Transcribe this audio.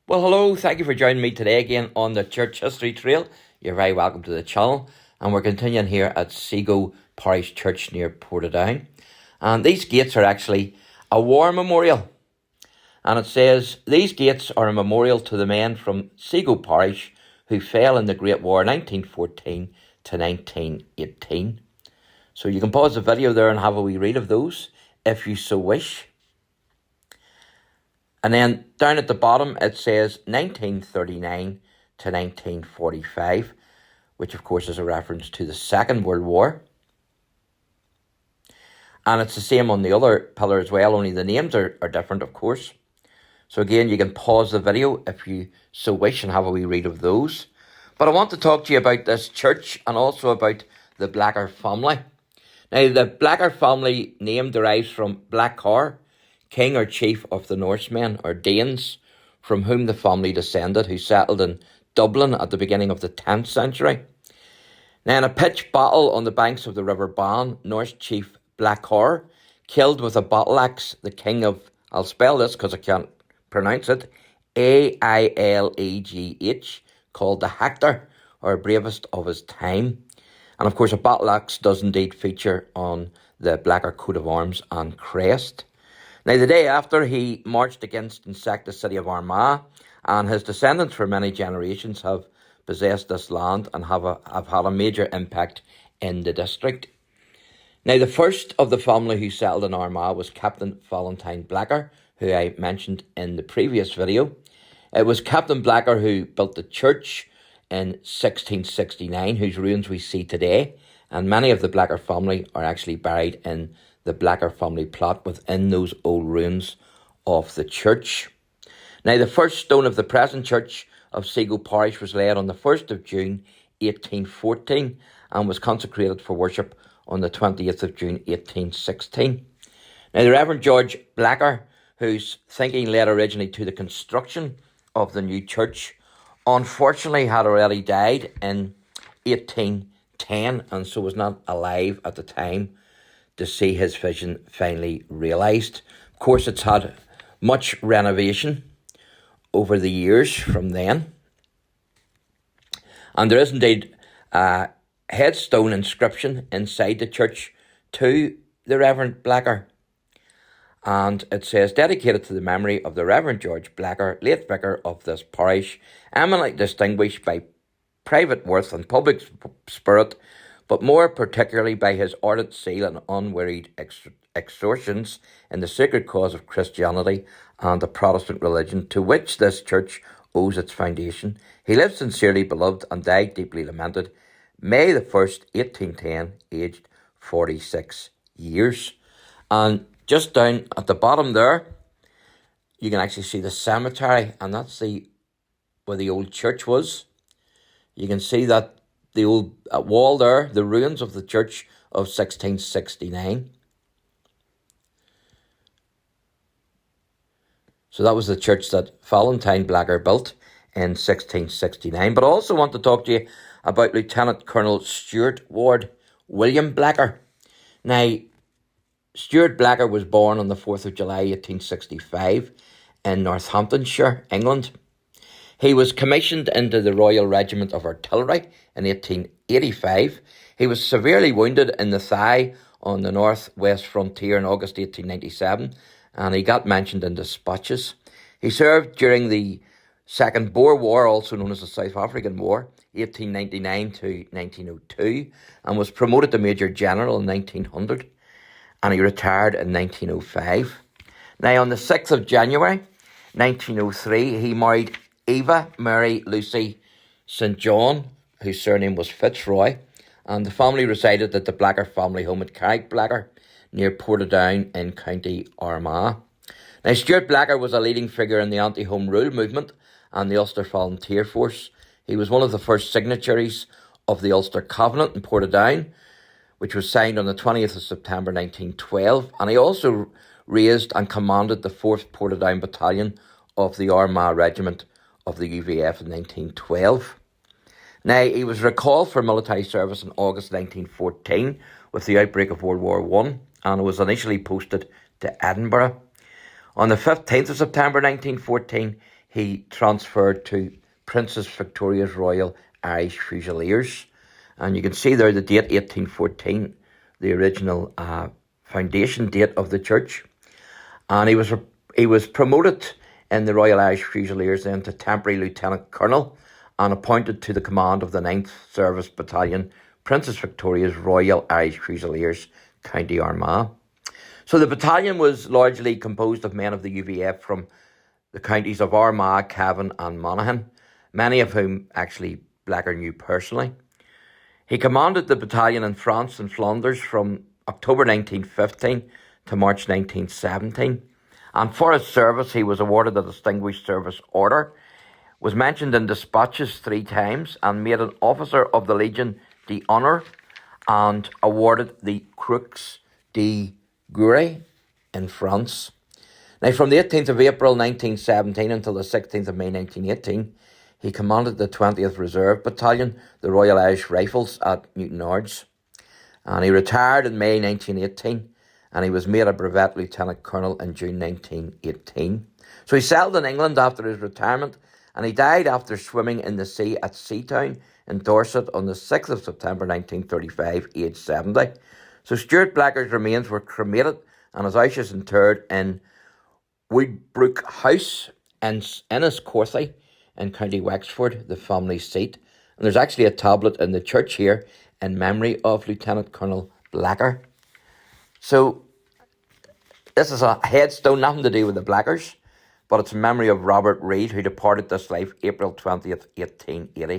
Well, hello, thank you for joining me today again on the Church History Trail. You're very welcome to the channel, and we're continuing here at Seagoe Parish Church near Portadown. And these gates are actually a war memorial, and it says, "These gates are a memorial to the men from Seagoe Parish who fell in the Great War 1914 to 1918. So you can pause the video there and have a wee read of those if you so wish. And then down at the bottom it says 1939 to 1945, which of course is a reference to the Second World War. And it's the same on the other pillar as well, only the names are different, of course. So again, you can pause the video if you so wish and have a wee read of those. But I want to talk to you about this church and also about the Blacker family. Now, the Blacker family name derives from Blackar, king or chief of the Norsemen or Danes, from whom the family descended, who settled in Dublin at the beginning of the 10th century. Now, in a pitched battle on the banks of the River Bann, Norse chief Blackar killed with a battle axe the king of, I'll spell this because I can't pronounce it, Ailegh, called the Hector, or bravest of his time. And of course, a battle axe does indeed feature on the Blacker coat of arms and crest. Now, the day after, he marched against and sacked the city of Armagh, and his descendants for many generations have possessed this land and have had a major impact in the district. Now, the first of the family who settled in Armagh was Captain Valentine Blacker, who I mentioned in the previous video. It was Captain Blacker who built the church in 1669, whose ruins we see today, and many of the Blacker family are actually buried in the Blacker family plot within those old ruins of the church. Now, the first stone of the present church of Seagoe Parish was laid on the 1st of June 1814 and was consecrated for worship on the 20th of June 1816. Now, the Reverend George Blacker, whose thinking led originally to the construction of the new church, unfortunately had already died in 1810 and so was not alive at the time to see his vision finally realised. Of course, it's had much renovation over the years from then. And there is indeed a headstone inscription inside the church to the Reverend Blacker. And it says, "Dedicated to the memory of the Reverend George Blacker, late vicar of this parish, eminently distinguished by private worth and public spirit, but more particularly by his ardent zeal and unwearied exertions in the sacred cause of Christianity and the Protestant religion, to which this church owes its foundation. He lived sincerely beloved and died deeply lamented, May the 1st, 1810, aged 46 years. And just down at the bottom there, you can actually see the cemetery, and that's where the old church was. You can see that the old wall there, the ruins of the church of 1669. So that was the church that Valentine Blacker built in 1669. But I also want to talk to you about Lieutenant Colonel Stuart Ward William Blacker. Now, Stuart Blacker was born on the 4th of July 1865 in Northamptonshire, England. He was commissioned into the Royal Regiment of Artillery in 1885. He was severely wounded in the thigh on the north-west frontier in August 1897, and he got mentioned in dispatches. He served during the Second Boer War, also known as the South African War, 1899 to 1902, and was promoted to Major General in 1900, and he retired in 1905. Now, on the 6th of January 1903, he married Eva Mary Lucy St. John, whose surname was Fitzroy, and the family resided at the Blacker family home at Carrickblacker, near Portadown in County Armagh. Now, Stuart Blacker was a leading figure in the anti-Home Rule movement and the Ulster Volunteer Force. He was one of the first signatories of the Ulster Covenant in Portadown, which was signed on the 20th of September 1912, and he also raised and commanded the 4th Portadown Battalion of the Armagh Regiment of the UVF in 1912. Now, he was recalled for military service in August 1914 with the outbreak of World War I, and was initially posted to Edinburgh. On the 15th of September 1914, he transferred to Princess Victoria's Royal Irish Fusiliers. And you can see there the date 1814, the original foundation date of the church. And he was promoted in the Royal Irish Fusiliers then to temporary lieutenant colonel and appointed to the command of the 9th Service Battalion, Princess Victoria's Royal Irish Fusiliers, County Armagh. So the battalion was largely composed of men of the UVF from the counties of Armagh, Cavan and Monaghan, many of whom actually Blacker knew personally. He commanded the battalion in France and Flanders from October 1915 to March 1917. And for his service, he was awarded the Distinguished Service Order, was mentioned in dispatches 3 times, and made an Officer of the Legion d'Honour, and awarded the Croix de Guerre in France. Now, from the 18th of April 1917 until the 16th of May 1918, he commanded the 20th Reserve Battalion, the Royal Irish Rifles at Newtownards. And he retired in May 1918, and he was made a brevet lieutenant colonel in June 1918. So he settled in England after his retirement, and he died after swimming in the sea at Seatown in Dorset on the 6th of September 1935, aged 70. So Stuart Blacker's remains were cremated, and his ashes interred in Woodbrook House in Enniscorthy in County Wexford, the family seat. And there's actually a tablet in the church here in memory of Lieutenant Colonel Blacker. So this is a headstone, nothing to do with the Blackers, but it's in memory of Robert Reid, who departed this life April 20th, 1880.